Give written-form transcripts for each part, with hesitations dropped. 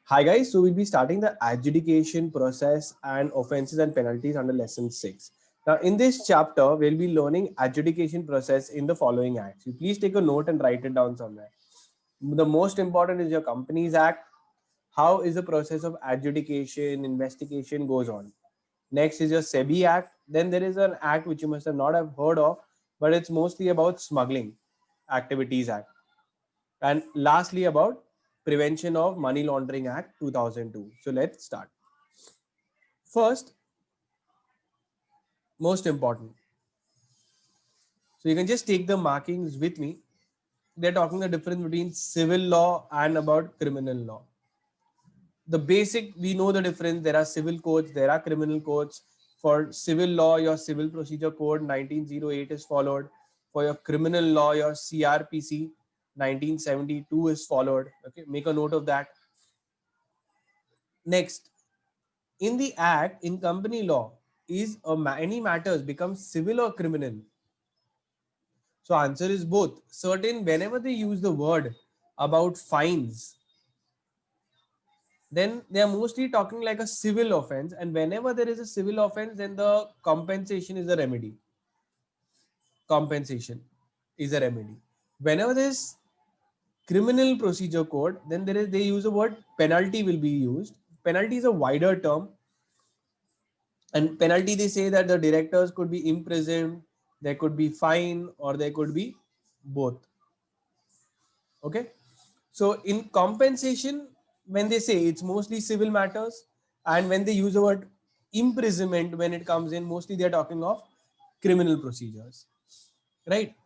Hi guys, so we'll be starting the adjudication process and offenses and penalties under lesson 6. Now in this chapter, we'll be learning adjudication process in the following acts. You please take a note and write it down somewhere. The most important is your Companies Act. How is the process of adjudication, investigation goes on. Next is your SEBI Act. Then there is an act which you must have not have heard of, but it's mostly about smuggling activities act. And lastly about Prevention of Money Laundering Act 2002. So let's start. First, most important. So you can just take the markings with me. They're talking the difference between civil law and about criminal law. The basic, we know the difference. There are civil codes, there are criminal codes. For civil law, your Civil Procedure Code 1908 is followed. For your criminal law, your CRPC 1972 is followed. Okay, make a note of that. Next, in the act, in company law, is any matters become civil or criminal? So answer is both. Certain, whenever they use the word about fines, then they are mostly talking like a civil offense, and whenever there is a civil offense, then the compensation is a remedy. Compensation is a remedy. Whenever there is criminal procedure code, then they use the word penalty will be used. Penalty is a wider term. And penalty, they say that the directors could be imprisoned, there could be fine, or there could be both. Okay. So in compensation, when they say it's mostly civil matters, and when they use the word imprisonment, when it comes in, mostly they're talking of criminal procedures, right?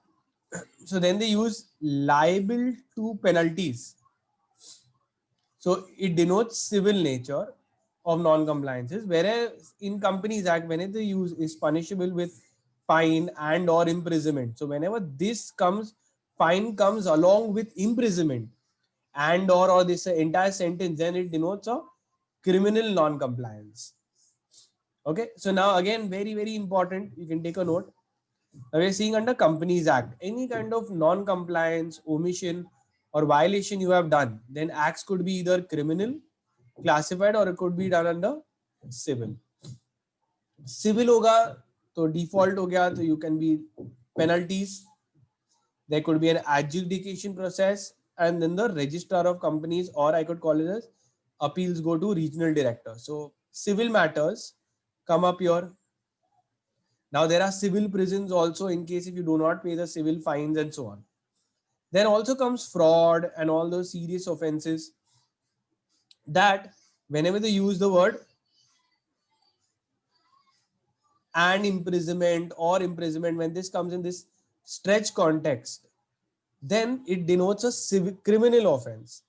So then they use liable to penalties. So it denotes civil nature of non-compliances, whereas in Companies Act, whenever the use is punishable with fine and or imprisonment. So whenever this comes, fine comes along with imprisonment and or this entire sentence, then it denotes a criminal non-compliance. Okay, so now again, very, very important, you can take a note. Now we're seeing under Companies Act, any kind of non-compliance, omission, or violation you have done, then acts could be either criminal classified or it could be done under civil. Civil होगा तो default हो गया, तो you can be penalties. There could be an adjudication process, and then the registrar of companies, or I could call it as appeals, go to regional director. So civil matters come up here. Now there are civil prisons also in case if you do not pay the civil fines and so on. Then also comes fraud and all those serious offenses that whenever they use the word and imprisonment or imprisonment, when this comes in this stretch context, then it denotes a civil criminal offense.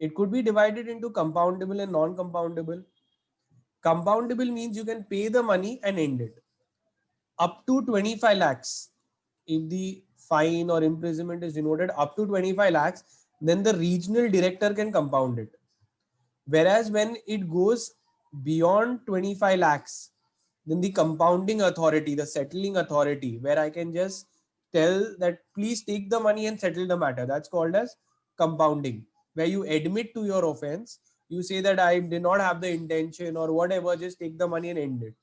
It could be divided into compoundable and non-compoundable. Compoundable means you can pay the money and end it. Up to 25 lakhs. If the fine or imprisonment is denoted up to 25 lakhs, then the regional director can compound it. Whereas when it goes beyond 25 lakhs, then the compounding authority, the settling authority, where I can just tell that please take the money and settle the matter. That's called as compounding, where you admit to your offense. You say that I did not have the intention or whatever, just take the money and end it.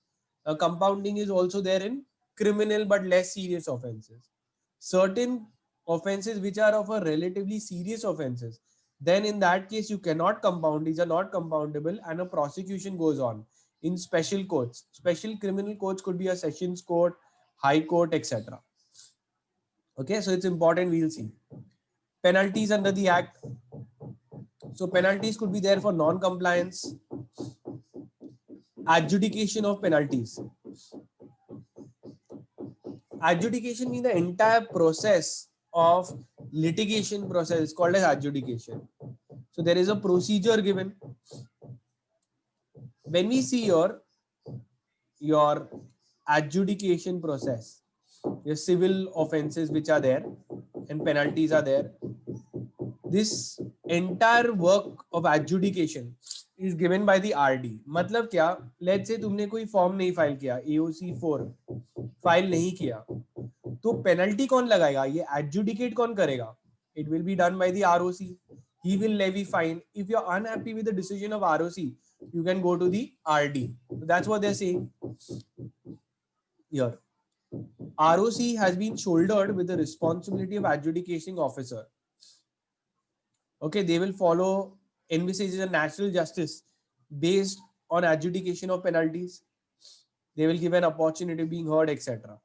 Compounding is also there in criminal but less serious offenses. Certain offenses which are of a relatively serious offenses, then in that case you cannot compound. These are not compoundable, and a prosecution goes on in special courts. Special criminal courts could be a sessions court, high court, etc. Okay, so it's important. We'll see penalties under the act. So penalties could be there for non-compliance, adjudication of penalties. Adjudication means the entire process of litigation process is called as adjudication. So there is a procedure given. When we see your adjudication process, your civil offenses which are there and penalties are there, this entire work of adjudication is given by the RD. मतलब क्या, let's say तुमने कोई form नहीं file किया, AOC 4 file नहीं किया, तो penalty कौन लगाएगा? ये एडजुडिकेट कौन करेगा? It will be done by the ROC. he will levy fine. If you're unhappy with the decision of ROC, you can go to the RD. So that's what they're saying here. ROC has been shouldered with the responsibility of adjudicating officer. Okay, they will follow, envisages a natural justice based on adjudication of penalties. They will give an opportunity being heard, etc.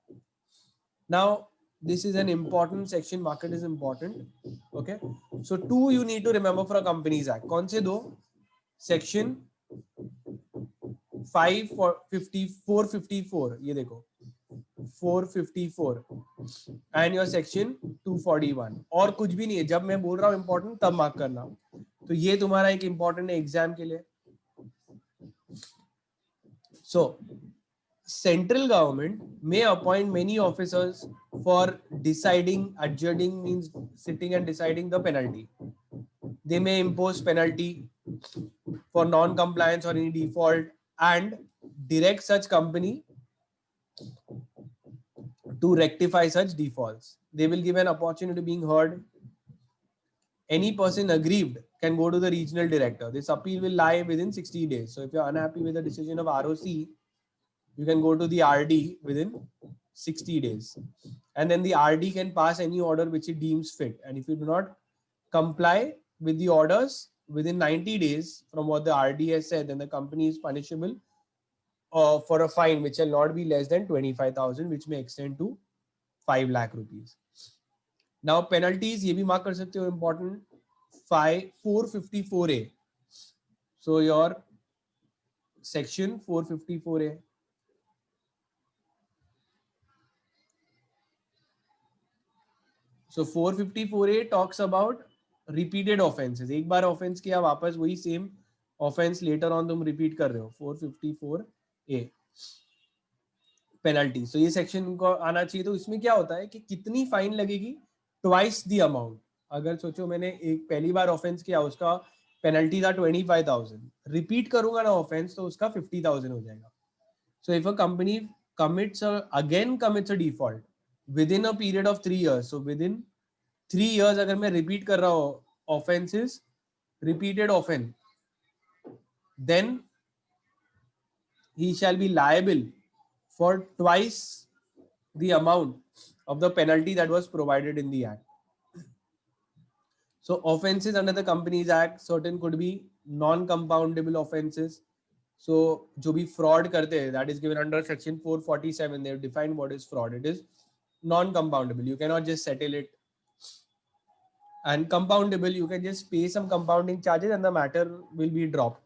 Now, this is an important section. Market is important. Okay, so two you need to remember for a Companies Act. कौन से दो? Section 454, ये देखो 454 and your section 241. और कुछ भी नहीं है. जब मैं बोल रहा हूँ important तब मार्क करना. तो ये तुम्हारा एक important है एग्जाम के लिए. So central government may appoint many officers for deciding, adjudging means sitting and deciding the penalty. They may impose penalty for non-compliance or any default and direct such company to rectify such defaults. They will give an opportunity being heard. Any person aggrieved can go to the regional director. This appeal will lie within 60 days. So if you're unhappy with the decision of ROC, you can go to the RD within 60 days. And then the RD can pass any order which it deems fit. And if you do not comply with the orders within 90 days from what the RD has said, then the company is punishable for a fine which shall not be less than 25,000, which may extend to 5 lakh rupees. Now penalties, ये भी mark कर सकते हो, important. 454A. So your section 454A. So 454A talks about repeated offenses. एक बार offense किया वापस वही same offense later on तुम repeat कर रहे हो. 454A penalty. So ये section को आना चाहिए. तो इसमें क्या होता है कि कितनी फाइन लगेगी? Twice the amount. अगर सोचो मैंने एक पहली बार offense किया, उसका penalty था 25,000. Repeat करूंगा ना offense तो उसका 50,000 हो जाएगा. So if a company commits a default within a period of 3 years, so within 3 years अगर मैं repeat कर रहा हूँ offenses, repeated offense, then he shall be liable for twice the amount of the penalty that was provided in the act. So offenses under the Companies Act, certain could be non-compoundable offenses. So जो भी fraud करते हैं, that is given under section 447. They have defined what is fraud. It is non-compoundable. You cannot just settle it. And compoundable, you can just pay some compounding charges and the matter will be dropped.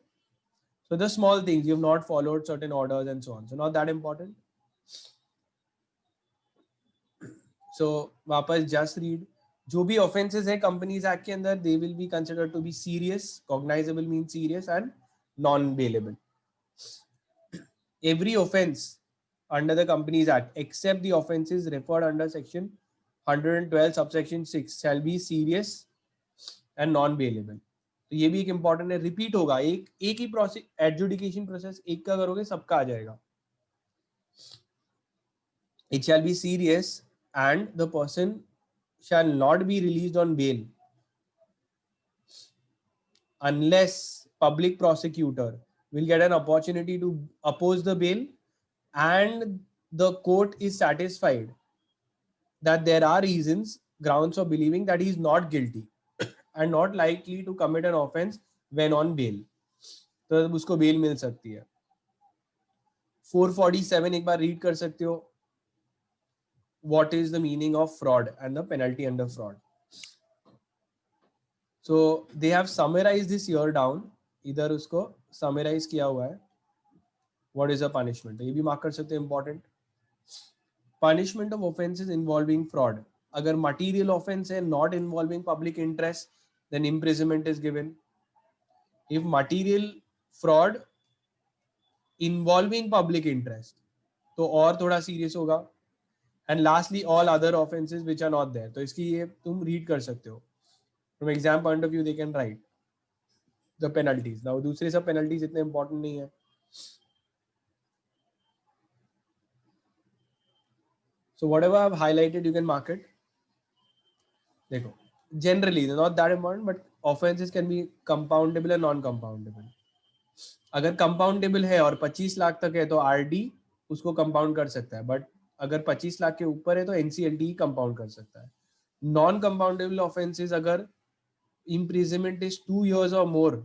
So the small things, you have not followed certain orders and so on. So not that important. So वापस just read. जो भी offenses है Companies Act के अंदर, they will be considered to be serious. Cognizable means serious and non-bailable. Every offense under the Companies Act, except the offenses referred under section 112 subsection 6, shall be serious and non-bailable. तो ये भी एक important है. Repeat होगा. एक ही process, adjudication process एक का करोगे सबका आ जाएगा. It shall be serious and the person shall not be released on bail unless public prosecutor will get an opportunity to oppose the bail and the court is satisfied that there are reasons, grounds of believing that he is not guilty and not likely to commit an offense when on bail. तो उसको bail मिल सकती है. 447 एक बार read कर सकते हो. What is the meaning of fraud and the penalty under fraud? So they have summarized this here down. इधर उसको summarize किया हुआ है. What is a punishment? ये भी mark कर सकते हैं important. Punishment of offenses involving fraud. अगर material offense है not involving public interest, then imprisonment is given. If material fraud involving public interest, तो और थोड़ा serious होगा. And lastly, all other offenses which are not there. तो इसकी ये तुम read कर सकते हो. From exam point of view, they can write the penalties. Now, दूसरे सब penalties इतने important नहीं है. So whatever I've highlighted, you can mark it. देखो, generally they're not that important, but offences can be compoundable and non compoundable. अगर compoundable है और 25 लाख तक है तो आरडी उसको कंपाउंड कर सकता है, बट अगर 25 लाख के ऊपर है तो एनसीएलटी ही कंपाउंड कर सकता है. नॉन कंपाउंडेबल ऑफेंसेस अगर imprisonment is 2 years or more,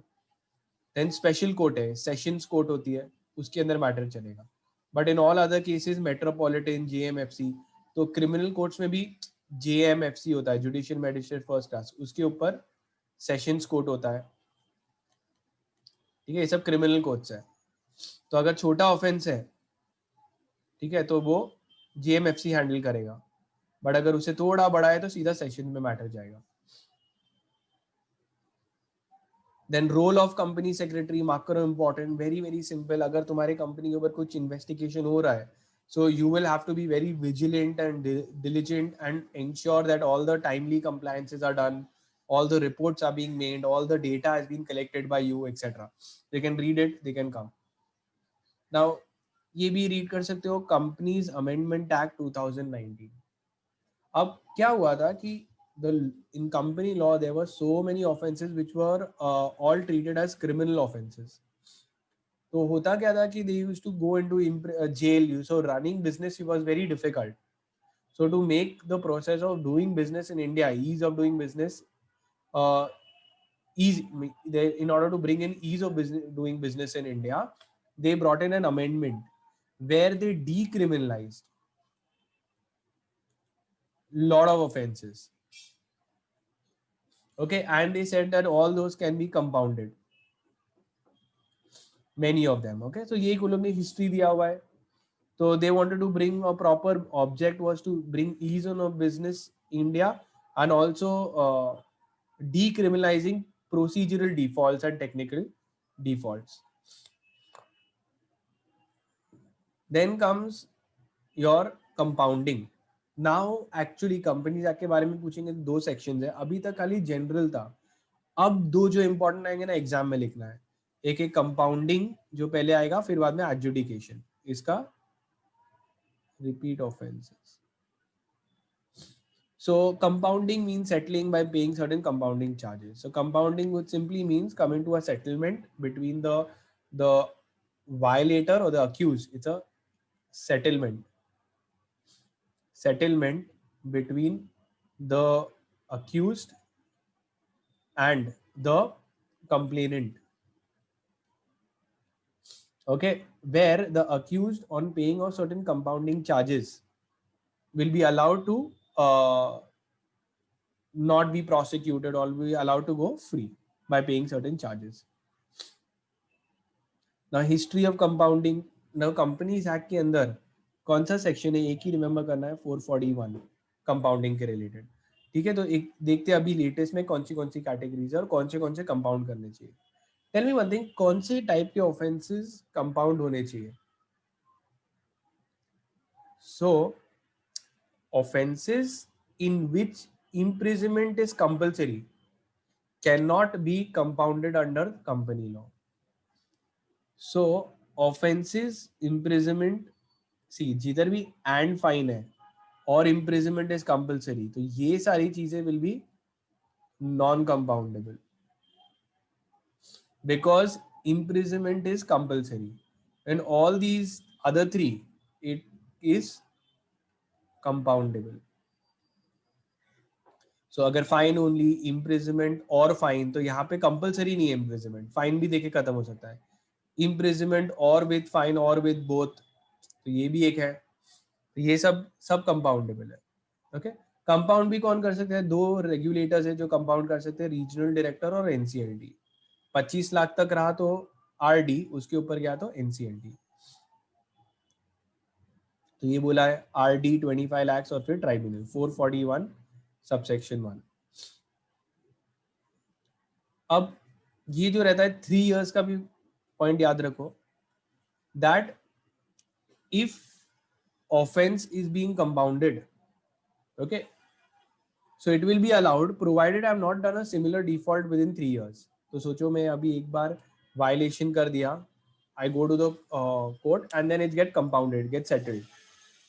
then special court है, सेशंस कोर्ट होती है, उसके अंदर मैटर चलेगा. But in all other cases metropolitan, JMFC, तो क्रिमिनल कोर्ट्स में भी जेएमएफसी होता है, जुडिशियल मैजिस्ट्रेट फर्स्ट क्लास, उसके ऊपर सेशंस कोर्ट होता है. ठीक है, ये सब क्रिमिनल कोर्ट्स है. तो अगर छोटा ऑफेंस है, ठीक है, तो वो जेएमएफसी हैंडल करेगा, बट अगर उसे थोड़ा बड़ा है तो सीधा सेशन में मैटर जाएगा. Then role of company secretary, marker important, very very simple. अगर तुम्हारे कंपनी के ऊपर कुछ इन्वेस्टिगेशन हो रहा है, so you will have to be very vigilant and diligent and ensure that all the timely compliances are done, all the reports are being made, all the data has been collected by you, etc. They can read it, they can come. Now ये भी read कर सकते हो, companies amendment act 2019. अब क्या हुआ था कि the in company law there were so many offenses which were all treated as criminal offenses. तो होता क्या था कि they used to go into jail, so running business was very difficult. So to make the process of doing business in India, ease of doing business, uh, easy, in order to bring in ease of business, doing business in India, they brought in an amendment where they decriminalized lot of offenses. Okay, and they said that all those can be compounded, many of them. Okay, so ये लोग ने history दिया हुआ है. So they wanted to bring a proper object was to bring ease on of business India, and also decriminalizing procedural defaults and technical defaults. Then comes your compounding. Now actually companies act के बारे में पूछेंगे, दो sections है, अभी तक खाली general था, अब दो जो important आएंगे ना एग्जाम में लिखना है, एक एक कंपाउंडिंग जो पहले आएगा, फिर बाद में एडजुडिकेशन, इसका repeat offences. So compounding means settling by paying certain compounding charges. So compounding would simply means coming to a settlement between the violator or the accused. It's a settlement between the accused and the complainant. Okay, where the accused on paying of certain compounding charges will be allowed to not be prosecuted or be allowed to go free by paying certain charges. Now history of compounding. Now Companies Act के अंदर कौन सा section है, एक ही remember करना है, 441 compounding के related. ठीक है, तो एक देखते हैं अभी लेटेस्ट में कौन सी कैटेगरीज है और कौन से कंपाउंड करने चाहिए. टेल मी वन थिंग, कौन से टाइप के ऑफेंसेस कंपाउंड होने चाहिए? सो offenses in which imprisonment is compulsory cannot be compounded under company law. So offenses imprisonment, see जिधर भी and fine है और imprisonment is compulsory, तो ये सारी चीजें will be non compoundable because imprisonment is compulsory, and all these other three it is compoundable. सो अगर fine only, imprisonment और फाइन, तो यहाँ पे कंपलसरी नहीं है इम्प्रिजमेंट, फाइन भी देके खत्म हो सकता है. इम्प्रिजमेंट और विद फाइन और विद बोथ, तो ये भी एक है. तो ये सब कंपाउंडेबल है. ओके, कंपाउंड भी कौन कर सकते हैं? दो रेगुलेटर्स है जो कंपाउंड कर सकते हैं, रीजनल डायरेक्टर और एनसीएलटी. 25 लाख तक रहा तो आरडी, उसके ऊपर गया तो एनसीएलटी. तो ये बोला है आरडी 25 लाख और फिर ट्राइब्यूनल 441 सबसेक्शन 1. अब ये जो रहता है 3 years का भी पॉइंट याद रखो, that if offence is being compounded, okay, so it will be allowed provided I have not done a similar default with in 3 years. तो सोचो मैं अभी एक बार वायलेशन कर दिया, I go to the court and then it get compounded, get settled,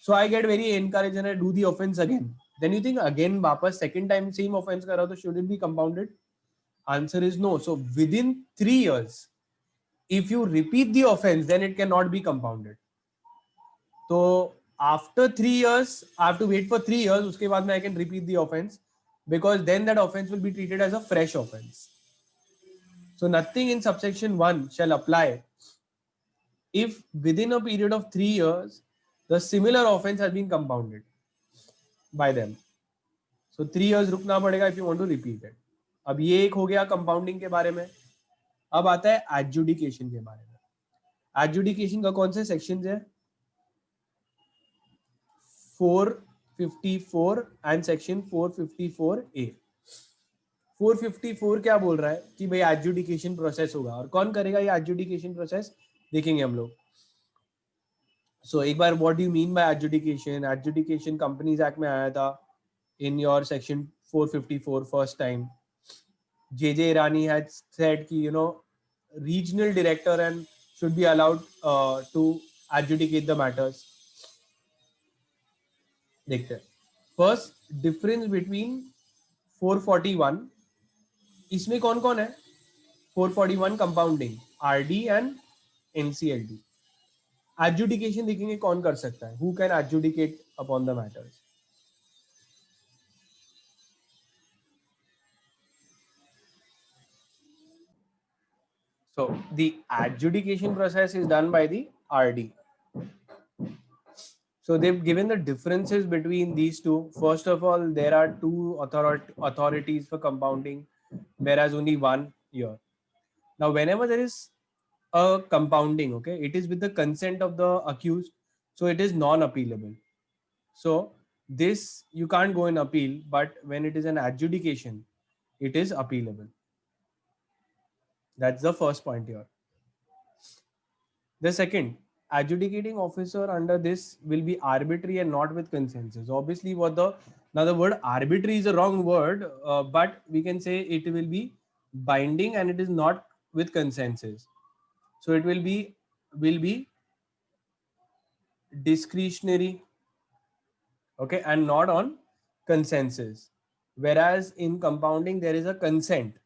so I get very encourage and I do the offence again, then you think again वापस second time same offence कर रहा हूं, तो should it be compounded? Answer is no. So within 3 years, if you repeat the offense, then it cannot be compounded. So after 3 years, I have to wait for 3 years. उसके बाद में I can repeat the offense, because then that offense will be treated as a fresh offense. So nothing in subsection 1 shall apply if within a period of 3 years the similar offense has been compounded by them. So 3 years रुकना पड़ेगा if you want to repeat it. अब ये एक हो गया compounding के बारे में. अब आता है एडजुडिकेशन के बारे में. एडजुडिकेशन का कौन से सेक्शन है? 454 एंड सेक्शन 454A. 454 क्या बोल रहा है कि भाई एडजुडिकेशन प्रोसेस होगा, और कौन करेगा ये एडजुडिकेशन प्रोसेस, देखेंगे हम लोग. सो एक बार what do you mean by adjudication. Adjudication companies act में आया था in your section 454 first time. JJ Irani had said कि regional director and should be allowed to adjudicate the matters. देखते हैं. First difference between 441, इसमें कौन कौन है? 441 compounding, RD and NCLT. Adjudication देखेंगे कौन कर सकता है. Who can adjudicate upon the matters? So the adjudication process is done by the RD. So they've given the differences between these two. First of all, there are two authorities for compounding, whereas only one here. Now, whenever there is a compounding, okay, it is with the consent of the accused, so it is non-appealable. So this you can't go in appeal, but when it is an adjudication, it is appealable. That's the first point here. The second, adjudicating officer under this will be arbitrary and not with consensus. Obviously, now the word arbitrary is a wrong word, but we can say it will be binding and it is not with consensus. So it will be discretionary, okay, and not on consensus. Whereas in compounding there is a consent.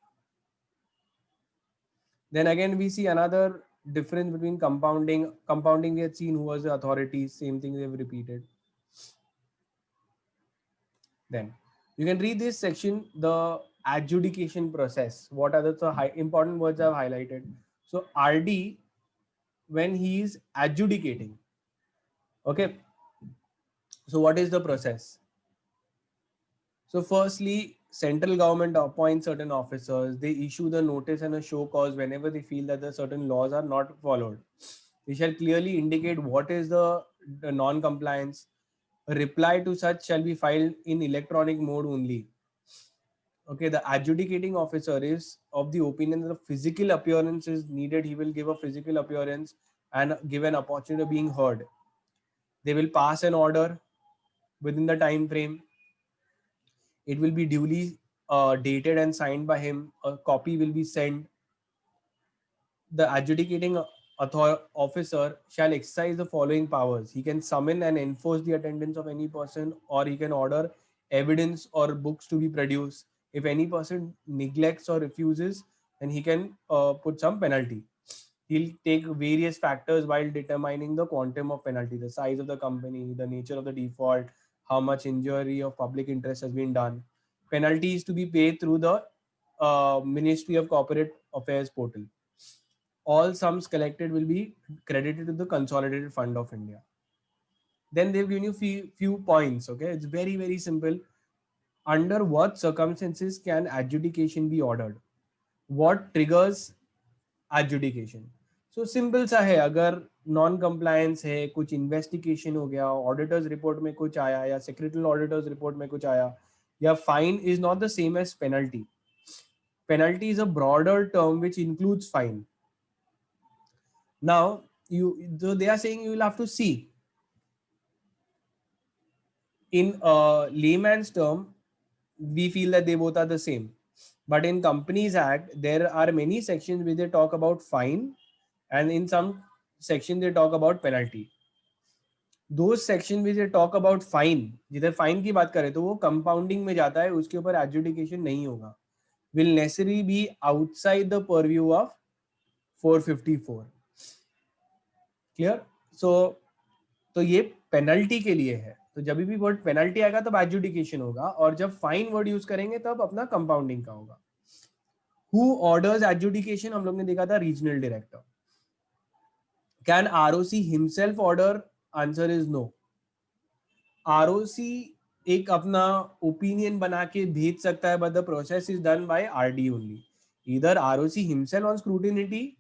Then again we see another difference between compounding. Compounding we had seen who was the authority, same thing they've repeated. Then you can read this section, the adjudication process. What are the important words I've highlighted? So RD, when he is adjudicating, okay. So what is the process? So firstly, central government appoints certain officers. They issue the notice and a show cause whenever they feel that the certain laws are not followed. They shall clearly indicate what is the non-compliance. A reply to such shall be filed in electronic mode only. Okay, the adjudicating officer is of the opinion that the physical appearance is needed. He will give a physical appearance and give an opportunity of being heard. They will pass an order within the time frame. It will be duly dated and signed by him. A copy will be sent. The adjudicating officer shall exercise the following powers. He can summon and enforce the attendance of any person, or he can order evidence or books to be produced. If any person neglects or refuses, then he can put some penalty. He'll take various factors while determining the quantum of penalty, the size of the company, the nature of the default, how much injury of public interest has been done. Penalty is to be paid through the Ministry of Corporate Affairs portal. All sums collected will be credited to the Consolidated Fund of India. Then they've given you few points. Okay, it's very, very simple. Under what circumstances can adjudication be ordered? What triggers adjudication? So simple सा है, अगर non compliance है, कुछ investigation हो गया, auditors report में कुछ आया, या सेक्रेटरी ऑडिटर्स रिपोर्ट में कुछ आया, या fine is not the same as penalty. Penalty is a broader term which includes fine. Now, so they are saying you will have to see. In layman's term, we feel that they both are the same. But in Companies Act, there are many sections where they talk about fine, and in some section they talk about penalty. Those sections which they talk about fine, जिधर fine की बात करें तो वो compounding में जाता है, उसके ऊपर adjudication नहीं होगा. will necessarily be outside the purview of 454. Clear? सो तो ये पेनल्टी के लिए है, तो जब भी वर्ड पेनल्टी आएगा तब एडजुडिकेशन होगा, और जब फाइन वर्ड यूज करेंगे तब अपना कंपाउंडिंग का होगा. Who orders adjudication? हम लोग ने देखा था regional director. Can ROC himself order? Answer is no. ROC एक अपना ओपिनियन बना के भेज सकता है, but the process is done by RD only. Either ROC himself on scrutiny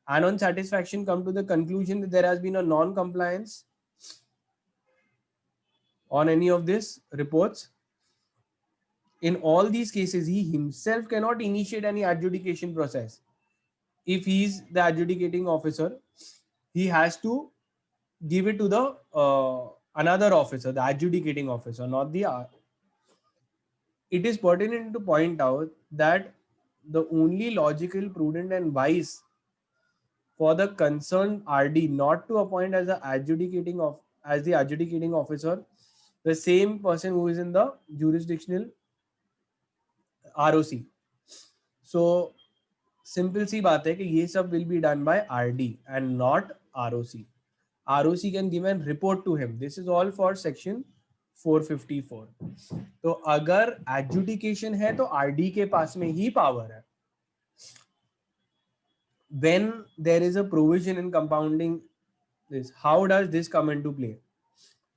and on satisfaction come to the conclusion that there has been a non-compliance on any of these reports. In all these cases, he himself cannot initiate any adjudication process. If he is the adjudicating officer, he has to give it to the another officer, the adjudicating officer, not the. It is pertinent to point out that the only logical, prudent, and wise for the concerned RD not to appoint as the adjudicating officer the same person who is in the jurisdictional ROC. So simple सी बात है कि ये सब will be done by RD and not ROC. ROC can give a report to him. This is all for section 454. तो अगर adjudication है तो RD के पास में ही power है. When there is a provision in compounding this, how does this come into play?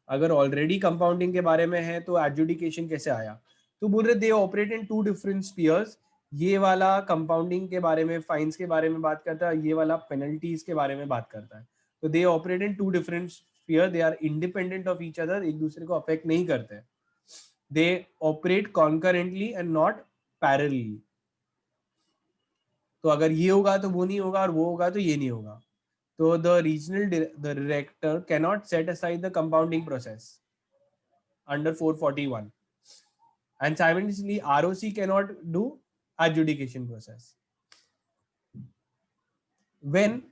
अगर already compounding के बारे में है तो एडजुडिकेशन कैसे आया? तो बोल रहे they operate in two different spheres. ये वाला कंपाउंडिंग के बारे में, फाइन्स के बारे में बात करता है, ये वाला पेनल्टीज के बारे में बात करता है. तो they operate in two different sphere. They are independent of each other, एक दूसरे को अफेक्ट नहीं करते. They operate concurrently and not parallelly. तो अगर ये होगा तो वो नहीं होगा, और वो होगा तो ये नहीं होगा. So the director cannot set aside the compounding process under 441, and simultaneously ROC cannot do adjudication process. When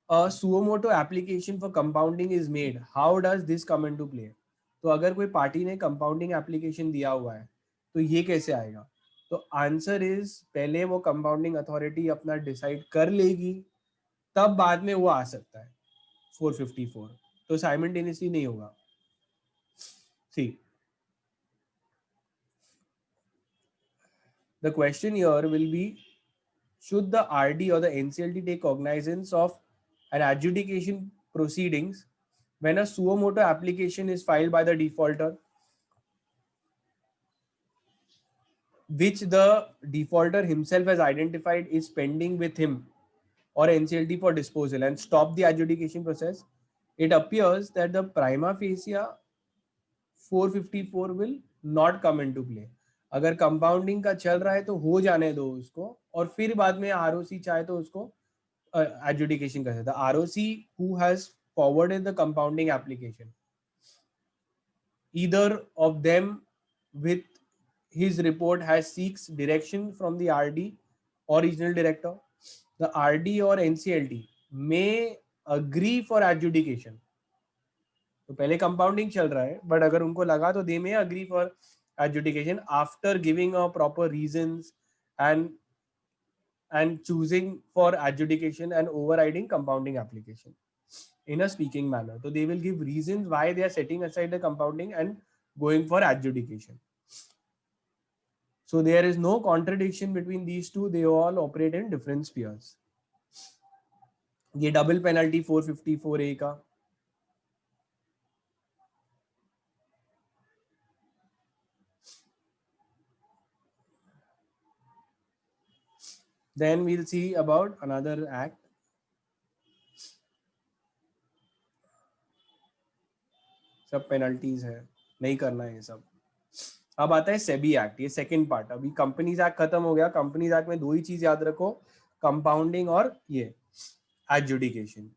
a suo motu application for compounding is made, how does this come into play? तो अगर कोई party ने compounding application दिया हुआ है तो ये कैसे आएगा? तो आंसर इज पहले वो कंपाउंडिंग अथॉरिटी अपना डिसाइड कर लेगी, तब बाद में वो आ सकता है 454. तो साइमल्टेनियसली नहीं होगा. See, the question here will be, should the RD or the NCLT take cognizance of an adjudication proceedings when a suo motu application is filed by the defaulter, which the defaulter himself has identified is pending with him or NCLT for disposal, and stop the adjudication process? It appears that the prima facie 454 will not come into play. अगर compounding का चल रहा है तो हो जाने दो उसको, और फिर बाद में आरओसी चाहे तो उसको एडजुडिकेशन कर सकता है. ROC who has forwarded the compounding application, either of them with his report has seeks direction from the RD or regional director. The RD or NCLT may agree for adjudication. तो पहले compounding चल रहा है, but अगर उनको लगा तो they may agree for adjudication after giving a proper reasons and choosing for adjudication and overriding compounding application in a speaking manner. So they will give reasons why they are setting aside the compounding and going for adjudication. So there is no contradiction between these two. They all operate in different spheres. ये double penalty 454A का. Then we'll see about another act. सब penalties है, नहीं करना है ये सब. अब आता है सेबी एक्ट, ये सेकंड पार्ट. अभी कंपनीज एक्ट खत्म हो गया. कंपनीज एक्ट में दो ही चीज याद रखो, कंपाउंडिंग और ये एडजुडिकेशन.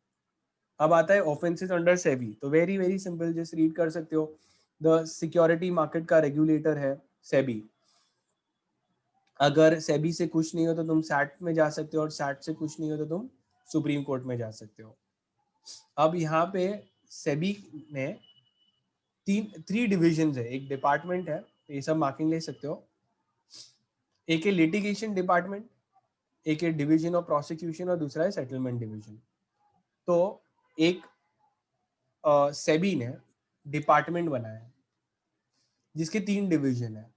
अब आता है ऑफेंसेस अंडर सेबी. तो very very simple, just read कर सकते हो. द सिक्योरिटी मार्केट का रेगुलेटर है सेबी. अगर सेबी से कुछ नहीं हो तो तुम सैट में जा सकते हो, और सैट से कुछ नहीं हो तो तुम सुप्रीम कोर्ट में जा सकते हो. अब यहाँ पे सेबी ने थ्री डिविजन है. एक डिपार्टमेंट है, ये सब मार्किंग ले सकते हो. एक है लिटिगेशन डिपार्टमेंट, एक है डिवीजन ऑफ प्रोसिक्यूशन और दूसरा है सेटलमेंट डिवीजन. तो एक सेबी ने डिपार्टमेंट बनाया है जिसके 3 डिवीजन है.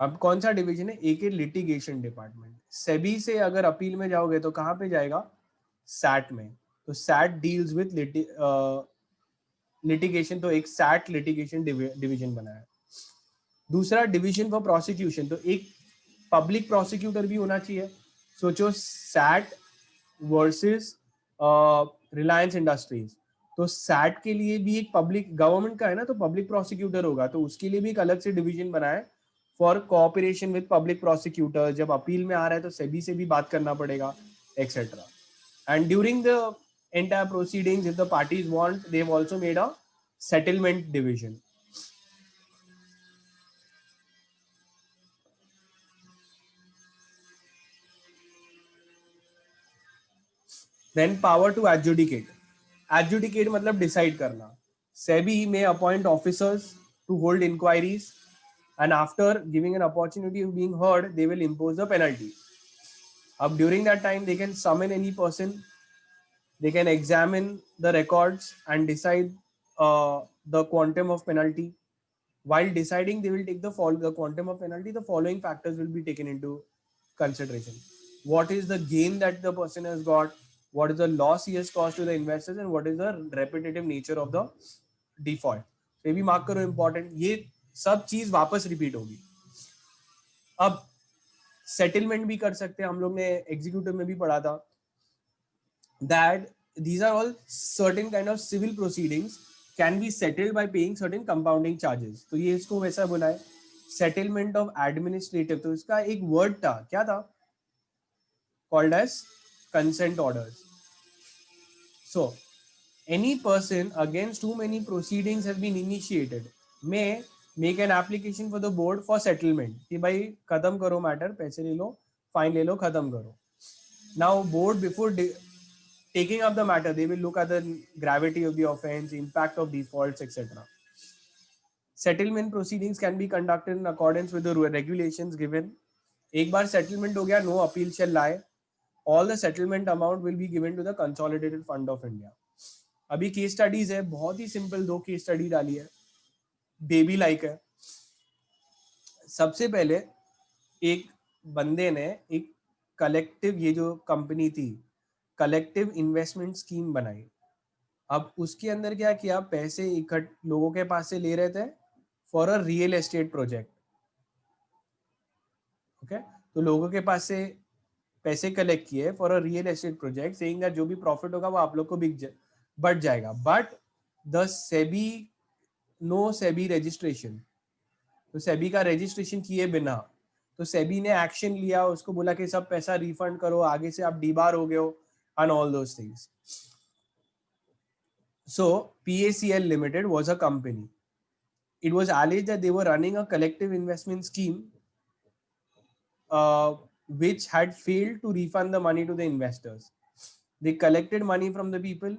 अब कौन सा डिवीजन है? एक है लिटिगेशन डिपार्टमेंट. सेबी से अगर अपील में जाओगे तो कहाँ पे जाएगा? सैट में. तो सैट डील्स विथ लिटिगेशन. तो एक सैट लिटिगेशन डिवीजन बनाया. दूसरा डिवीजन फॉर प्रोसिक्यूशन. तो एक पब्लिक प्रोसिक्यूटर भी होना चाहिए. सोचो सैट वर्सेस रिलायंस इंडस्ट्रीज. तो सैट के लिए भी एक पब्लिक गवर्नमेंट का है ना, तो पब्लिक प्रोसिक्यूटर होगा. तो उसके लिए भी एक अलग से डिवीजन बना है for cooperation with public prosecutor. जब अपील में आ रहा है तो सेबी से भी बात करना पड़ेगा etcetera. And during the entire proceedings, if the parties want, they've also made a settlement division. Then power to adjudicate. Adjudicate मतलब decide करना. SEBI may appoint officers to hold inquiries, and after giving an opportunity of being heard, they will impose a penalty. Up during that time, they can summon any person, they can examine the records and decide the quantum of penalty. While deciding, they will take the quantum of penalty. The following factors will be taken into consideration: what is the gain that the person has got, what is the loss he has caused to the investors, and what is the repetitive nature of the default. So ये भी mark करो important. ये सब चीज वापस repeat होगी. अब settlement भी कर सकते हैं. हम लोग ने एग्जीक्यूटिव में भी पढ़ा था that these are all certain kind of civil proceedings can be settled by paying certain compounding charges. तो ये इसको वैसा बोला है सेटलमेंट ऑफ एडमिनिस्ट्रेटिव. तो इसका एक वर्ड था, क्या था? Called as consent orders. So any person against whom any proceedings have been initiated may make an application for the board for settlement. कि भाई खत्म करो मैटर, पैसे ले लो, फाइन ले लो, खत्म करो. Now board before taking up the matter, they will look at the gravity of the offense, impact of defaults, etc. Settlement proceedings can be conducted in accordance with the regulations given. एक बार settlement हो गया, no appeal shall lie. All the settlement amount will be given to the Consolidated Fund of India. अभी case studies है, बहुत ही simple 2 case study डाली है, baby like है. सबसे पहले एक बंदे ने एक कलेक्टिव, ये जो कंपनी थी, कलेक्टिव इन्वेस्टमेंट स्कीम बनाई. अब उसके अंदर क्या किया, पैसे इकट्ठे लोगों के पास से ले रहे थे for a real estate project. Okay, तो लोगों के पास से पैसे कलेक्ट किए for a real estate project, saying that जो भी प्रॉफिट होगा वो आप लोग को बढ़ जाएगा. But the SEBI, no SEBI registration. तो सेबी का रजिस्ट्रेशन किए बिना, तो सेबी ने एक्शन लिया, उसको बोला कि सब पैसा रिफंड करो, आगे से आप डीबार हो गए हो, and all those things. So PACL Limited was a company. It was alleged that they were running a collective investment scheme which had failed to refund the money to the investors. They collected money from the people.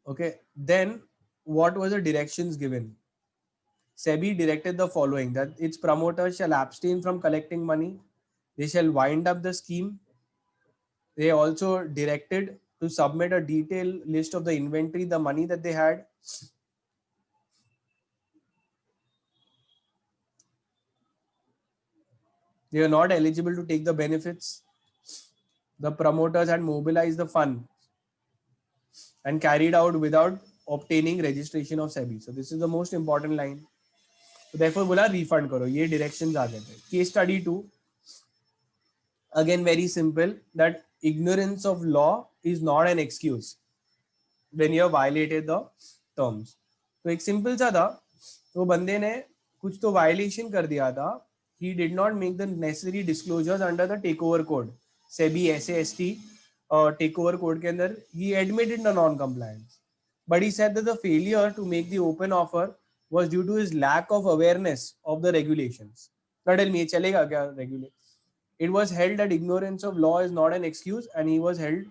Okay, then what was the directions given? SEBI directed the following: that its promoters shall abstain from collecting money, they shall wind up the scheme. They also directed to submit a detailed list of the inventory, the money that they had. They are not eligible to take the benefits. The promoters had mobilized the fund and carried out without obtaining registration of SEBI. So this is the most important line. So therefore बोला refund करो, ये directions आ गए थे. Case study 2, again very simple, that ignorance of law is not an excuse when you have violated the terms. तो एक simple सा था, तो बंदे ने कुछ तो violation कर दिया था. He did not make the necessary disclosures under the takeover code, SEBI SAST takeover code के अंदर. He admitted the non-compliance, but he said that the failure to make the open offer was due to his lack of awareness of the regulations. Now tell me, चलेगा क्या regulate? It was held that ignorance of law is not an excuse, and he was held,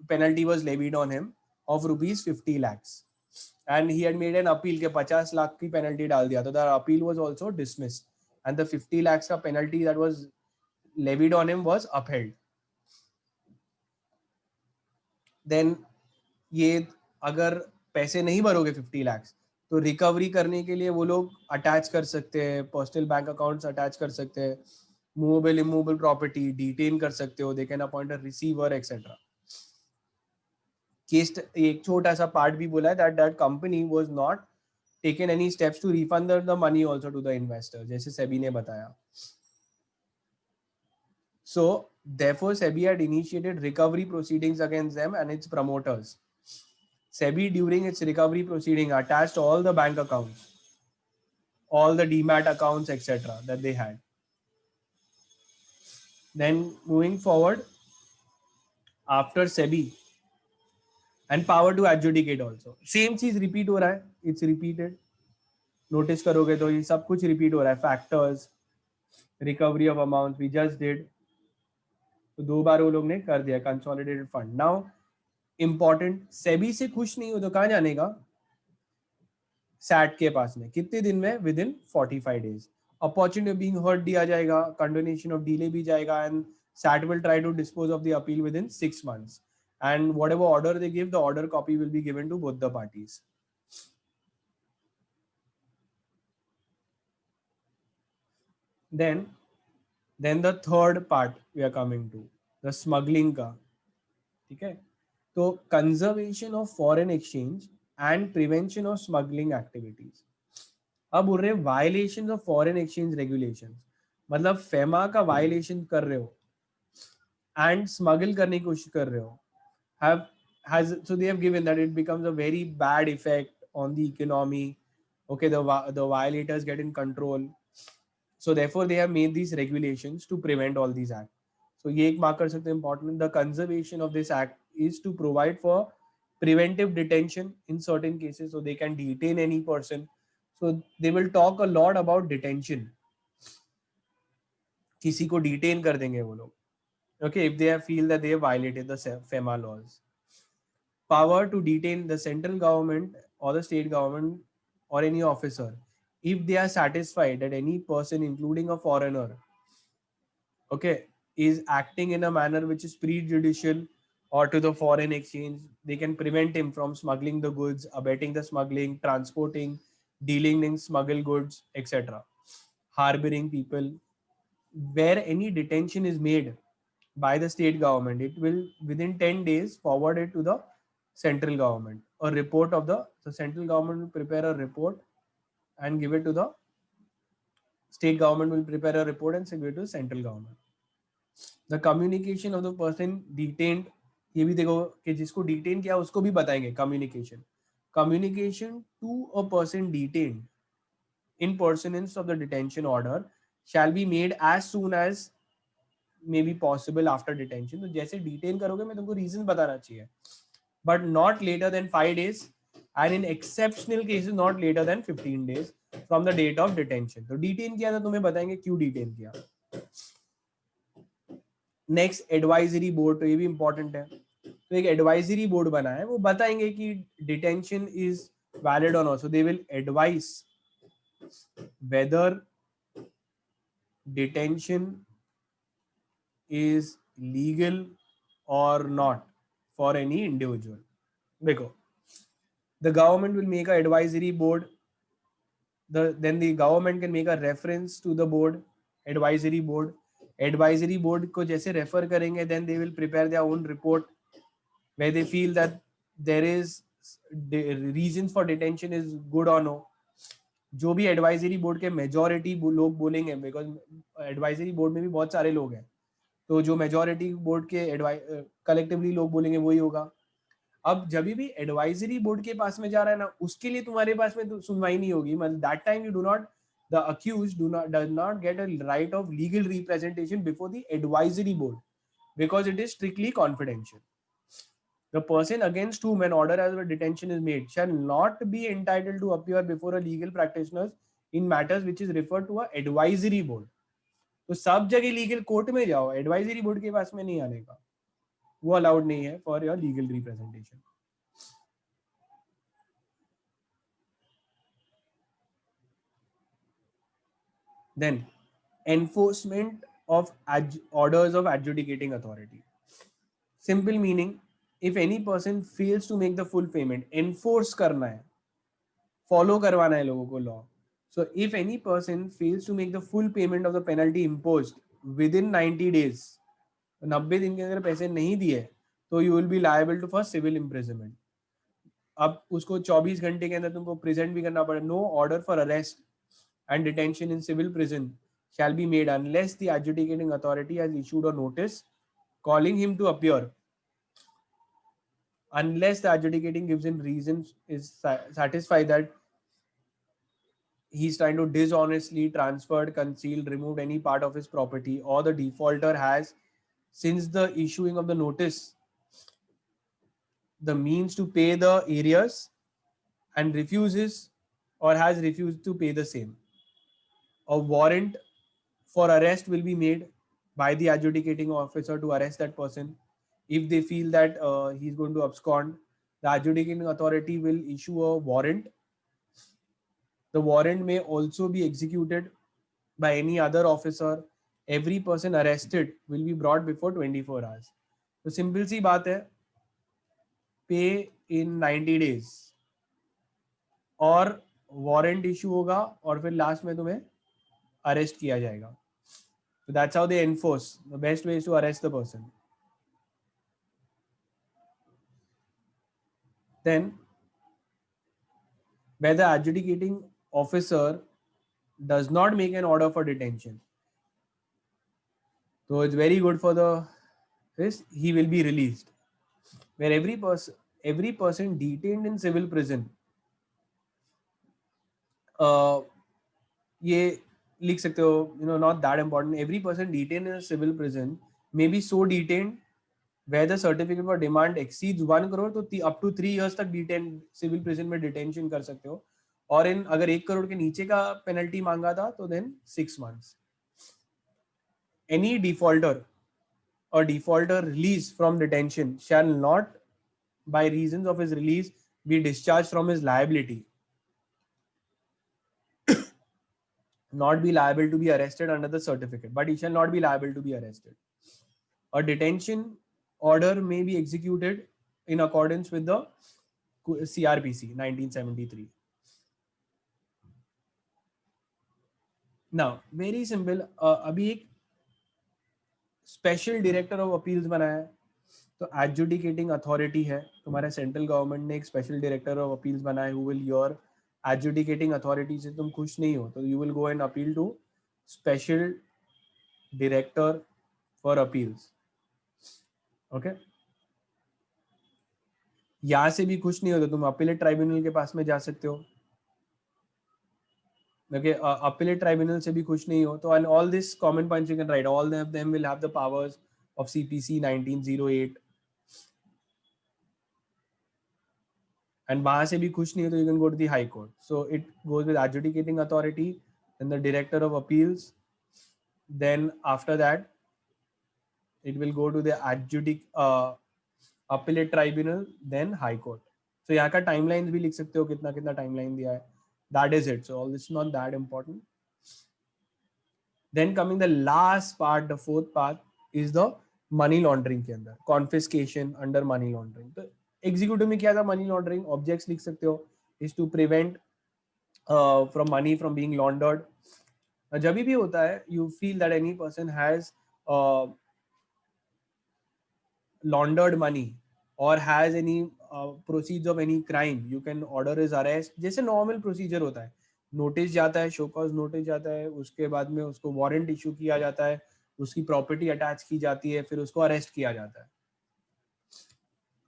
penalty was levied on him of rupees 50 lakhs. and he had made an appeal के 50 लाख की penalty डाल दिया, तो the appeal was also dismissed and the 50 lakhs का penalty that was levied on him was upheld. Then ये अगर पैसे नहीं भरोगे 50 lakhs तो रिकवरी करने के लिए वो लोग अटैच कर सकते हैं, पर्सनल बैंक अकाउंट्स अटैच कर सकते हैं, मूवेबल इमूवेबल प्रॉपर्टी डिटेन कर सकते हो, they can appoint a receiver etcetera. Case एक छोटा सा पार्ट भी बोला है that company was not taken any steps to refund the money also to the investor, जैसे सेबी ने बताया. So therefore SEBI had initiated recovery proceedings against them and its promoters. SEBI during its recovery proceeding attached all the bank accounts, all the demat accounts etc that they had. Then moving forward, after SEBI and power to adjudicate also, same चीज repeat हो रहा है, it's repeated. Notice करोगे तो ये सब कुछ repeat हो रहा है. Factors, recovery of amount we just did, तो 2 बार वो लोग ने कर दिया. Consolidated fund. Now important, SEBI से खुश नहीं हो तो कहाँ जाने का? सैट के पास में. कितने दिन में? Within 45 days. Opportunity being heard दिया जाएगा, कंडोनेशन ऑफ डिले भी जाएगा, and SAT will try to dispose of the appeal within 6 months. And whatever order they give, the order copy will be given to both the parties. Then the third part we are coming to, the smuggling का. ठीक है, तो conservation of foreign exchange and prevention of smuggling activities. अब बोल रहे violation of foreign exchange regulation, मतलब FEMA का violation कर रहे हो एंड स्मगल करने की कोशिश कर रहे हो, so they have given that it becomes a very bad effect on the economy. Okay, the violators get in control, so therefore they have made these regulations to prevent all these acts. So ये एक mark कर सकते हैं important. The conservation of this act is to provide for preventive detention in certain cases, so they can detain any person. So they will talk a lot about detention. किसी को detain कर देंगे वो लोग. Okay, if they feel that they have violated the FEMA laws. Power to detain the central government or the state government or any officer if they are satisfied that any person, including a foreigner, okay, is acting in a manner which is prejudicial or to the foreign exchange, they can prevent him from smuggling the goods, abetting the smuggling, transporting, dealing in smuggled goods, etc. Harboring people. Where any detention is made by the state government, it will within 10 days forward it to the central government. A report of the central government will prepare a report and give it to the state government, will prepare a report and give it to the central government. The communication of the person detained, ये भी देखो कि जिसको detain किया उसको भी बताएंगे. Communication to a person detained in pursuance of the detention order shall be made as soon as may be possible after detention. तो जैसे detain करोगे मैं तुमको reason बताना चाहिए, but not later than 5 days and in exceptional cases not later than 15 days from the date of detention. तो detain किया तो तुम्हें बताएंगे क्यों detain किया. नेक्स्ट एडवाइजरी बोर्ड, तो ये भी इंपॉर्टेंट है. तो एक एडवाइजरी बोर्ड बना है, वो बताएंगे कि detention is valid or not. So they will advise whether detention is legal or not for any individual. देखो, the government will make a advisory board, then the government can make a reference to the board, advisory board. Advisory board को जैसे refer करेंगे, then they will prepare their own report where they feel that there is reasons for detention is good or no. जो भी advisory board के majority लोग बोलेंगे, because advisory board में भी बहुत सारे लोग हैं, तो जो majority board के collectively लोग बोलेंगे वही होगा. अब जब भी एडवाइजरी बोर्ड के पास में जा रहा है ना, उसके लिए तुम्हारे पास में तो सुनवाई नहीं होगी. मतलब that time you do not, the accused does not get a right of legal representation before the advisory board because it is strictly confidential. The person against whom an order as a detention is made shall not be entitled to appear before a legal practitioner in matters which is referred to a advisory board. तो सब जगह legal court में जाओ, advisory board के पास में नहीं आने का, वो अलाउड नहीं है for your legal representation. Then enforcement of orders of adjudicating authority. Simple meaning, if any person fails to make the full payment, enforce करना है, follow करवाना है लोगों को law. So if any person fails to make the full payment of the penalty imposed within 90 days, 90 दिन के अंदर पैसे नहीं दिए तो you will be liable to for civil imprisonment. अब उसको 24 घंटे के अंदर तुमको प्रेजेंट भी करना पड़े. No order for arrest and detention in civil prison shall be made unless the adjudicating authority has issued a notice calling him to appear. Unless the adjudicating gives him reasons, is satisfied that he's trying to dishonestly transferred, concealed, removed any part of his property, or the defaulter has, since the issuing of the notice, the means to pay the arrears and refuses or has refused to pay the same. A warrant for arrest will be made by the adjudicating officer to arrest that person. If they feel that he's going to abscond, the adjudicating authority will issue a warrant. The warrant may also be executed by any other officer. Every person arrested will be brought before 24 hours. तो simple सी बात है, पे इन 90 days और warrant issue होगा और फिर last में तुम्हें अरेस्ट किया जाएगा. So that's how they enforce. The best way is to arrest the person. Then, where the adjudicating officer does not make an order for detention, so it's very good for the this, he will be released. Where every person detained in civil prison, ये लिख सकते हो, not that important. Every person detained in a civil prison may be so detained where the certificate for demand exceeds 1 crore, तो up to 3 years तक detain civil prison में detention कर सकते हो. और इन अगर 1 करोड़ के नीचे का पेनल्टी मांगा था तो then 6 months. Any defaulter or defaulter released from detention shall not, by reasons of his release, be discharged from his liability, not be liable to be arrested under the certificate, but he shall not be liable to be arrested. A detention order may be executed in accordance with the CRPC 1973. Now, very simple. अभी एक special director of appeals बनाया है. तो adjudicating authority है, तुम्हारे central government ने एक special director of appeals बनाया, who will your adjudicating authority से तुम खुश नहीं हो तो you will go and appeal to special director for appeals. Okay, यहाँ से भी खुश नहीं हो तो तुम अपीलेट ट्राइब्यूनल के पास में जा सकते हो. Okay, appellate tribunal से भी खुश नहीं हो तो and all this common points you can write. All of them will have the powers of CPC 1908. And वहाँ से भी खुश नहीं हो तो you can go to the High Court. So it goes with adjudicating authority, then the director of appeals. Then after that, it will go to the appellate tribunal, then High Court. So यहाँ का timelines भी लिख सकते हो, कितना कितना timeline दिया है. That is it. So all this is not that important. Then coming the last part, the fourth part is the money laundering के अंदर confiscation under money laundering. तो executive में क्या था money laundering? Objects लिख सकते हो, is to prevent from money from being laundered. जब भी होता है, you feel that any person has laundered money or has any proceeds of any crime, you can order his arrest. जैसे normal procedure होता है, नोटिस जाता है, show cause notice जाता है, उसके बाद में उसको वारंट इशू किया जाता है, उसकी प्रॉपर्टी अटैच की जाती है, फिर उसको अरेस्ट किया जाता है.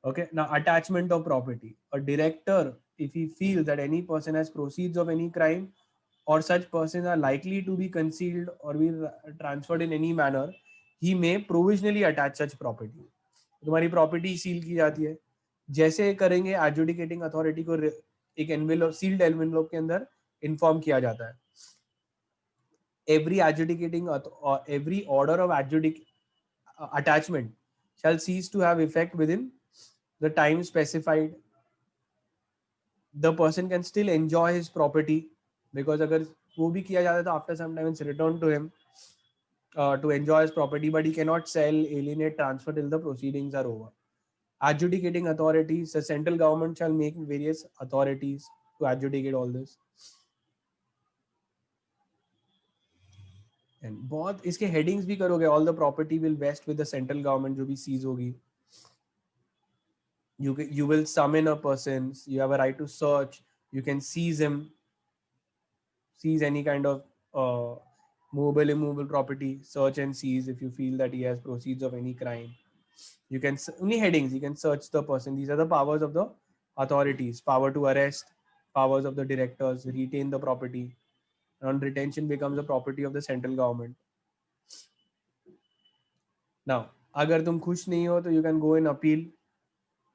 Okay, now attachment of property. A director, if he feels that any person has proceeds of any crime or such persons are likely to be concealed or be transferred in any manner, he may provisionally attach such property. तुम्हारी property seal की जाती है, जैसे करेंगे adjudicating authority को एक envelope, sealed envelope के अंदर इन्फॉर्म किया जाता है. Every adjudicating or every order of attachment shall cease to have effect within the time specified. The person can still enjoy his property because अगर वो भी किया जाता था after some time it's returned to him to enjoy his property, but he cannot sell, alienate, transfer till the proceedings are over. Adjudicating authorities, the central government shall make various authorities to adjudicate all this. And बहुत इसके headings भी करोगे, all the property will vest with the central government जो भी seize होगी. You will summon a person, you have a right to search, you can seize him, seize any kind of movable, immovable property, search and seize if you feel that he has proceeds of any crime. You can only headings, you can search the person. These are the powers of the authorities. Power to arrest, powers of the directors, retain the property. And retention becomes the property of the central government. Now, अगर तुम खुश नहीं हो तो you can go in appeal.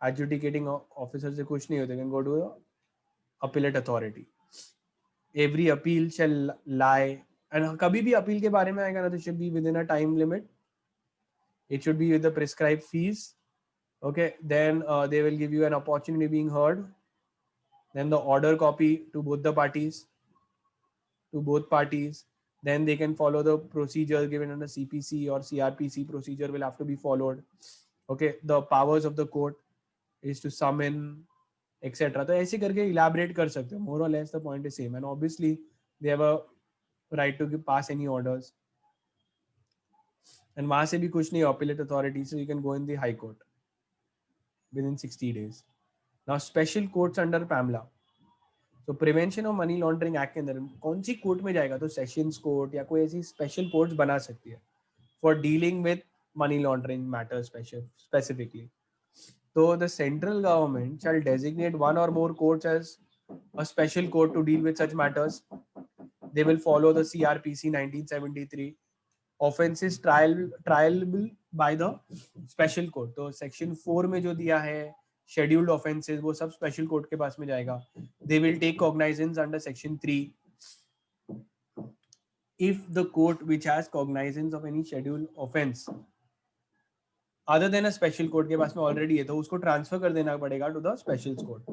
Adjudicating officer से खुश नहीं हो तो you can go to the appellate authority. Every appeal shall lie. And कभी भी appeal के बारे में आएगा ना तो should be within a time limit. It should be with the prescribed fees. Okay, then they will give you an opportunity being heard. Then the order copy to both the parties. Then they can follow the procedure given under CPC or CRPC procedure will have to be followed. Okay, the powers of the court is to summon, etc. तो ऐसे करके elaborate कर सकते हो. More or less the point is same. And obviously they have a right to pass any orders. And वहाँ से भी कुछ नहीं, appellate authority, so you can go in the high court within 60 days. Now special courts under PAMLA. तो prevention of money laundering act के अंदर कौन सी court में जाएगा, तो सेशंस कोर्ट या कोई ऐसी स्पेशल कोर्ट्स बना सकती है for dealing with money laundering matters specifically. तो the central government shall designate one or more courts as a special court to deal with such matters. They will follow the CRPC 1973. Offences triable by the special court. तो section 4 में जो दिया है scheduled offenses वो सब special court के पास में जाएगा. They will take cognizance under section 3. If the court which has cognizance of any scheduled offense other than a special court के पास में already है तो उसको transfer कर देना पड़ेगा to the special court.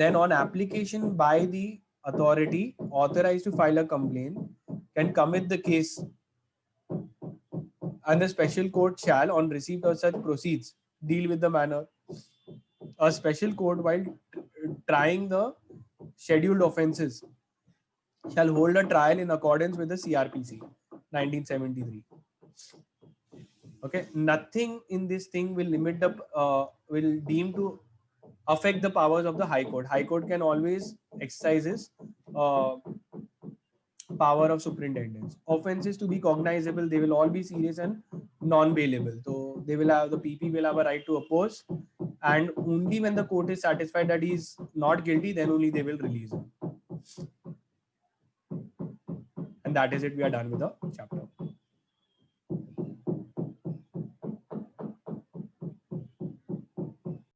Then on application by the authority authorized to file a complaint can commit the case, and the special court shall on receipt of such proceeds deal with the manner. A special court while trying the scheduled offenses shall hold a trial in accordance with the CRPC 1973. Okay, nothing in this thing will limit the will deem to affect the powers of the high court. High court can always exercise its power of superintendence. Offenses to be cognizable, they will all be serious and non-bailable. So they will have, the PP will have a right to oppose, and only when the court is satisfied that he is not guilty, then only they will release him. And that is it. We are done with the chapter.